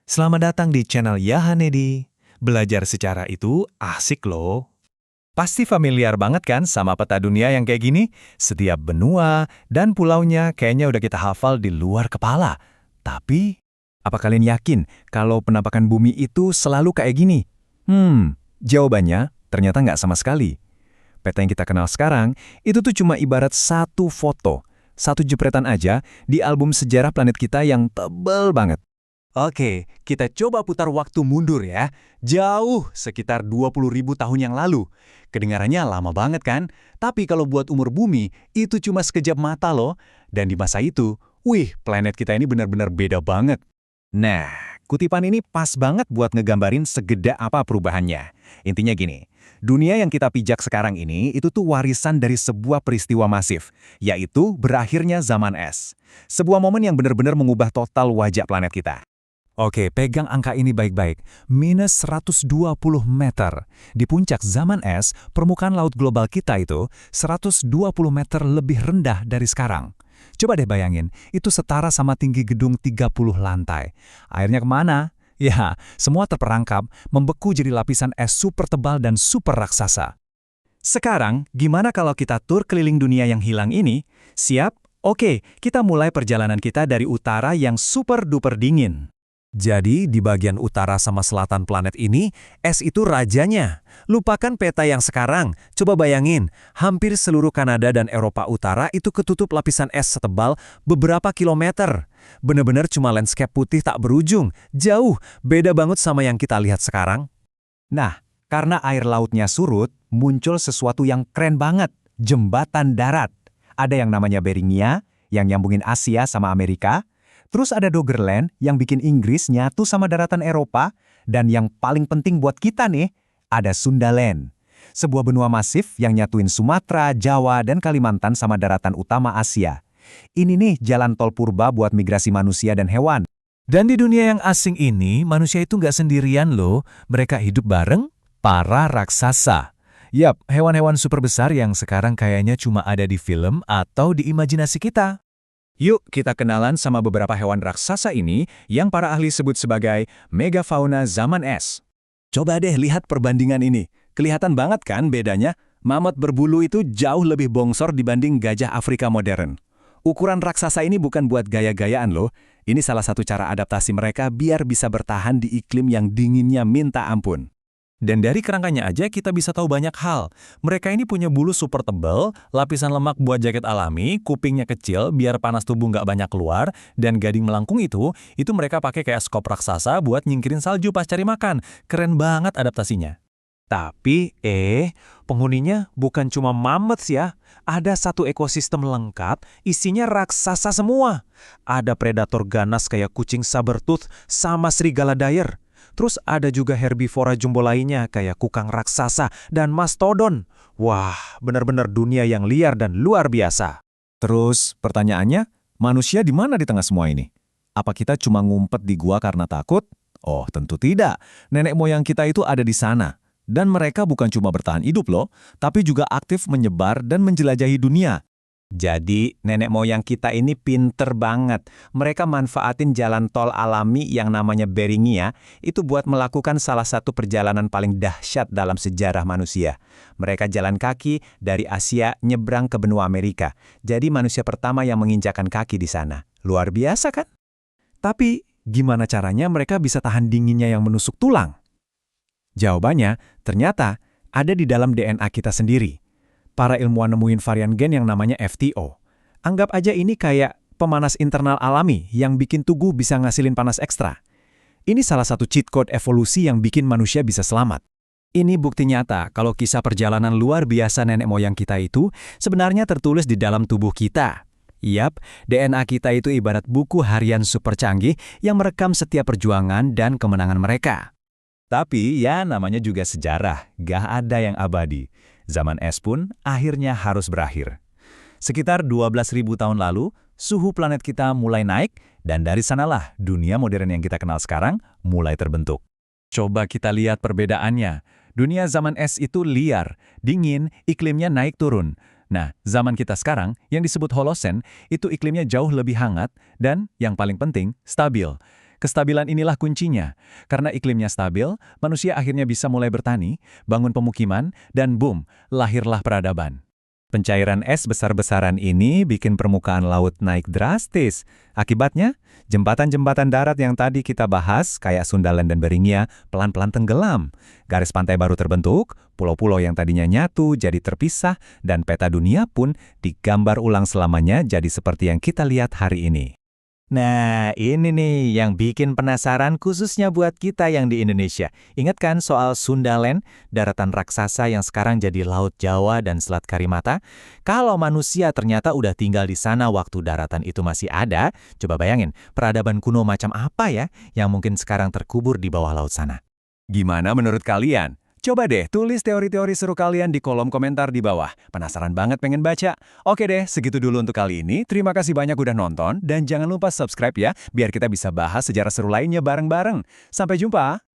Selamat datang di channel Yahanedi. Belajar secara itu asik loh. Pasti familiar banget kan sama peta dunia yang kayak gini? Setiap benua dan pulaunya kayaknya udah kita hafal di luar kepala. Tapi, apa kalian yakin kalau penampakan bumi itu selalu kayak gini? Jawabannya ternyata nggak sama sekali. Peta yang kita kenal sekarang, itu tuh cuma ibarat satu foto, satu jepretan aja di album sejarah planet kita yang tebal banget. Oke, kita coba putar waktu mundur ya. Jauh, sekitar 20.000 tahun yang lalu. Kedengarannya lama banget kan? Tapi kalau buat umur bumi, itu cuma sekejap mata loh. Dan di masa itu, planet kita ini benar-benar beda banget. Nah, kutipan ini pas banget buat ngegambarin segede apa perubahannya. Intinya gini, dunia yang kita pijak sekarang ini itu tuh warisan dari sebuah peristiwa masif, yaitu berakhirnya zaman es. Sebuah momen yang benar-benar mengubah total wajah planet kita. Oke, pegang angka ini baik-baik. Minus 120 meter. Di puncak zaman es, permukaan laut global kita itu 120 meter lebih rendah dari sekarang. Coba deh bayangin, itu setara sama tinggi gedung 30 lantai. Airnya kemana? Ya, semua terperangkap, membeku jadi lapisan es super tebal dan super raksasa. Sekarang, gimana kalau kita tur keliling dunia yang hilang ini? Siap? Oke, kita mulai perjalanan kita dari utara yang super duper dingin. Jadi, di bagian utara sama selatan planet ini, es itu rajanya. Lupakan peta yang sekarang. Coba bayangin, hampir seluruh Kanada dan Eropa Utara itu ketutup lapisan es setebal beberapa kilometer. Bener-bener cuma landscape putih tak berujung. Jauh, beda banget sama yang kita lihat sekarang. Nah, karena air lautnya surut, muncul sesuatu yang keren banget. Jembatan darat. Ada yang namanya Beringia, yang nyambungin Asia sama Amerika. Terus ada Doggerland yang bikin Inggris nyatu sama daratan Eropa, dan yang paling penting buat kita nih, ada Sundaland. Sebuah benua masif yang nyatuin Sumatera, Jawa, dan Kalimantan sama daratan utama Asia. Ini nih jalan tol purba buat migrasi manusia dan hewan. Dan di dunia yang asing ini, manusia itu nggak sendirian loh. Mereka hidup bareng para raksasa. Yap, hewan-hewan super besar yang sekarang kayaknya cuma ada di film atau di imajinasi kita. Yuk kita kenalan sama beberapa hewan raksasa ini yang para ahli sebut sebagai megafauna zaman es. Coba deh lihat perbandingan ini. Kelihatan banget kan bedanya? Mamut berbulu itu jauh lebih bongsor dibanding gajah Afrika modern. Ukuran raksasa ini bukan buat gaya-gayaan loh. Ini salah satu cara adaptasi mereka biar bisa bertahan di iklim yang dinginnya minta ampun. Dan dari kerangkanya aja kita bisa tahu banyak hal. Mereka ini punya bulu super tebal, lapisan lemak buat jaket alami, kupingnya kecil biar panas tubuh nggak banyak keluar, dan gading melengkung itu mereka pakai kayak skop raksasa buat nyingkirin salju pas cari makan. Keren banget adaptasinya. Tapi, penghuninya bukan cuma mammoths ya. Ada satu ekosistem lengkap, isinya raksasa semua. Ada predator ganas kayak kucing sabertooth sama serigala dire. Terus ada juga herbivora jumbo lainnya kayak kukang raksasa dan mastodon. Wah, benar-benar dunia yang liar dan luar biasa. Terus pertanyaannya, manusia di mana di tengah semua ini? Apa kita cuma ngumpet di gua karena takut? Oh, tentu tidak. Nenek moyang kita itu ada di sana. Dan mereka bukan cuma bertahan hidup loh, tapi juga aktif menyebar dan menjelajahi dunia. Jadi, nenek moyang kita ini pinter banget. Mereka manfaatin jalan tol alami yang namanya Beringia itu buat melakukan salah satu perjalanan paling dahsyat dalam sejarah manusia. Mereka jalan kaki dari Asia nyebrang ke benua Amerika. Jadi manusia pertama yang menginjakan kaki di sana. Luar biasa kan? Tapi, gimana caranya mereka bisa tahan dinginnya yang menusuk tulang? Jawabannya, ternyata ada di dalam DNA kita sendiri. Para ilmuwan nemuin varian gen yang namanya FTO. Anggap aja ini kayak pemanas internal alami yang bikin tubuh bisa ngasilin panas ekstra. Ini salah satu cheat code evolusi yang bikin manusia bisa selamat. Ini bukti nyata kalau kisah perjalanan luar biasa nenek moyang kita itu sebenarnya tertulis di dalam tubuh kita. Yap, DNA kita itu ibarat buku harian super canggih yang merekam setiap perjuangan dan kemenangan mereka. Tapi ya namanya juga sejarah, gak ada yang abadi. Zaman es pun akhirnya harus berakhir. Sekitar 12.000 tahun lalu, suhu planet kita mulai naik, dan dari sanalah dunia modern yang kita kenal sekarang mulai terbentuk. Coba kita lihat perbedaannya. Dunia zaman es itu liar, dingin, iklimnya naik turun. Nah, zaman kita sekarang, yang disebut Holosen, itu iklimnya jauh lebih hangat, dan yang paling penting, stabil. Kestabilan inilah kuncinya. Karena iklimnya stabil, manusia akhirnya bisa mulai bertani, bangun pemukiman, dan boom, lahirlah peradaban. Pencairan es besar-besaran ini bikin permukaan laut naik drastis. Akibatnya, jembatan-jembatan darat yang tadi kita bahas, kayak Sundaland dan Beringia, pelan-pelan tenggelam. Garis pantai baru terbentuk, pulau-pulau yang tadinya nyatu jadi terpisah, dan peta dunia pun digambar ulang selamanya jadi seperti yang kita lihat hari ini. Nah, ini nih yang bikin penasaran khususnya buat kita yang di Indonesia. Ingat kan soal Sundaland, daratan raksasa yang sekarang jadi Laut Jawa dan Selat Karimata? Kalau manusia ternyata udah tinggal di sana waktu daratan itu masih ada, coba bayangin, peradaban kuno macam apa ya yang mungkin sekarang terkubur di bawah laut sana? Gimana menurut kalian? Coba deh tulis teori-teori seru kalian di kolom komentar di bawah. Penasaran banget pengen baca? Oke deh, segitu dulu untuk kali ini. Terima kasih banyak udah nonton, dan jangan lupa subscribe ya, biar kita bisa bahas sejarah seru lainnya bareng-bareng. Sampai jumpa!